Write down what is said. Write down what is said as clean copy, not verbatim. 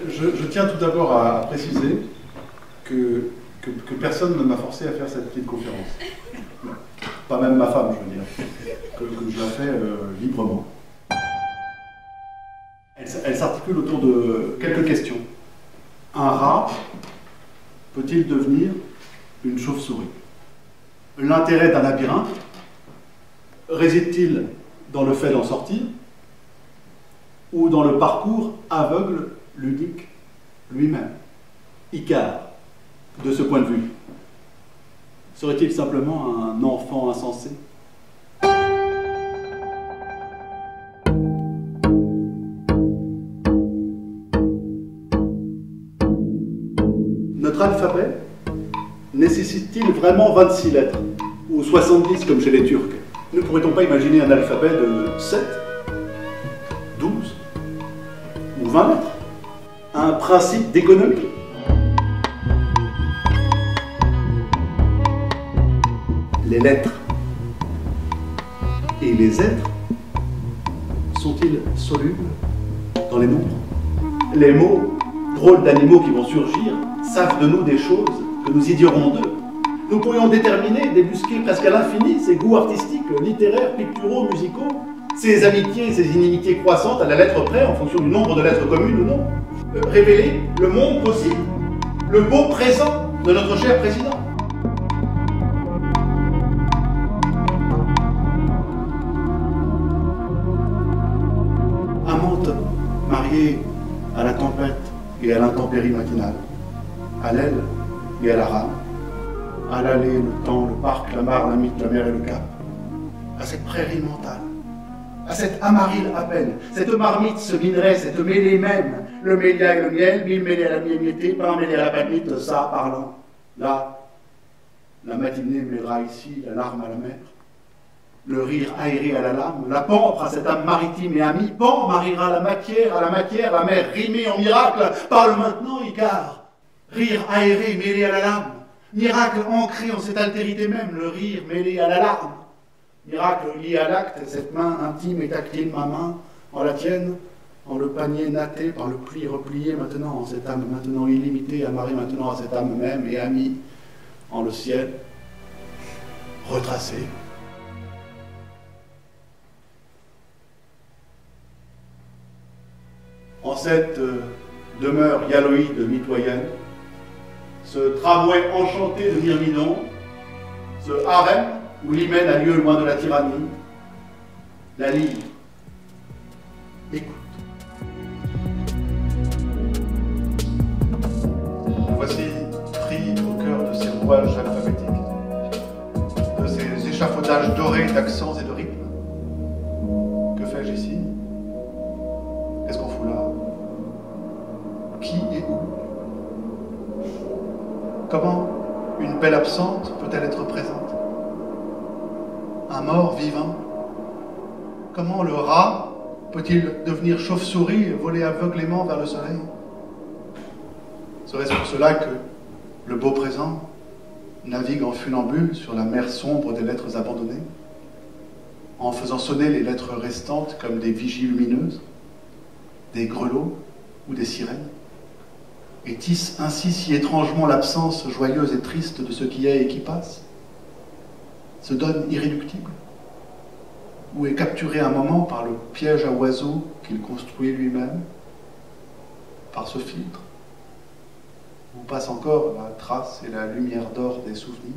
Je tiens tout d'abord à préciser que personne ne m'a forcé à faire cette petite conférence. Pas même ma femme, je veux dire, que je la fais librement. Elle s'articule autour de quelques questions. Un rat peut-il devenir une chauve-souris? L'intérêt d'un labyrinthe réside-t-il dans le fait d'en sortir ou dans le parcours aveugle, ludique lui-même? Icare, de ce point de vue, serait-il simplement un enfant insensé? Notre alphabet nécessite-t-il vraiment 26 lettres, ou 70 comme chez les Turcs? Ne pourrait-on pas imaginer un alphabet de 7, 12 ou 20 lettres? Un principe d'économie? Les lettres et les êtres sont-ils solubles dans les nombres? Les mots, drôles d'animaux qui vont surgir, savent de nous des choses que nous ignorons d'eux. Nous pourrions déterminer, débusquer presque à l'infini ses goûts artistiques, littéraires, picturaux, musicaux, ses amitiés, ses inimitiés croissantes à la lettre près en fonction du nombre de lettres communes ou non. Révéler le monde possible, le beau présent de notre cher président. Amante, mariée à la tempête et à l'intempérie matinale, à l'aile et à la rame, à l'allée, le temps, le parc, la mare, la mythe, la mer et le cap, à cette prairie mentale, à cette amarille à peine, cette marmite, ce minerai, cette mêlée même, le mélia et le miel, mille mêlés à la miété, pain mêlé à la palmite, ça parlant. Là, la matinée mêlera ici la larme à la mer, le rire aéré à la lame, la pampre à cette âme maritime et amie, pan mariera la matière, la mer rimée en miracle, parle maintenant, Icare, rire aéré mêlé à la lame, miracle ancré en cette altérité même, le rire mêlé à la larme, miracle lié à l'acte, cette main intime et tactile, ma main, en la tienne, en le panier natté par le pli replié maintenant, en cette âme maintenant illimitée, amarrée maintenant à cette âme même et amie, en le ciel, retracé. En cette demeure yalloïde mitoyenne, ce tramway enchanté de Myrmidon, ce harem où l'hymen a lieu loin de la tyrannie, la lyre, écoute. Nous voici pris au cœur de ces rouages alphabétiques, de ces échafaudages dorés d'accents et de rythmes. Que fais-je ici? Qu'est-ce qu'on fout là? Qui et où? Comment une belle absente peut-elle être présente? Un mort vivant? Comment le rat peut-il devenir chauve-souris et voler aveuglément vers le soleil? Serait-ce pour cela que le beau présent navigue en funambule sur la mer sombre des lettres abandonnées, en faisant sonner les lettres restantes comme des vigies lumineuses, des grelots ou des sirènes, et tisse ainsi si étrangement l'absence joyeuse et triste de ce qui est et qui passe, se donne irréductible, ou est capturé un moment par le piège à oiseaux qu'il construit lui-même, par ce filtre, où passe encore la trace et la lumière d'or des souvenirs.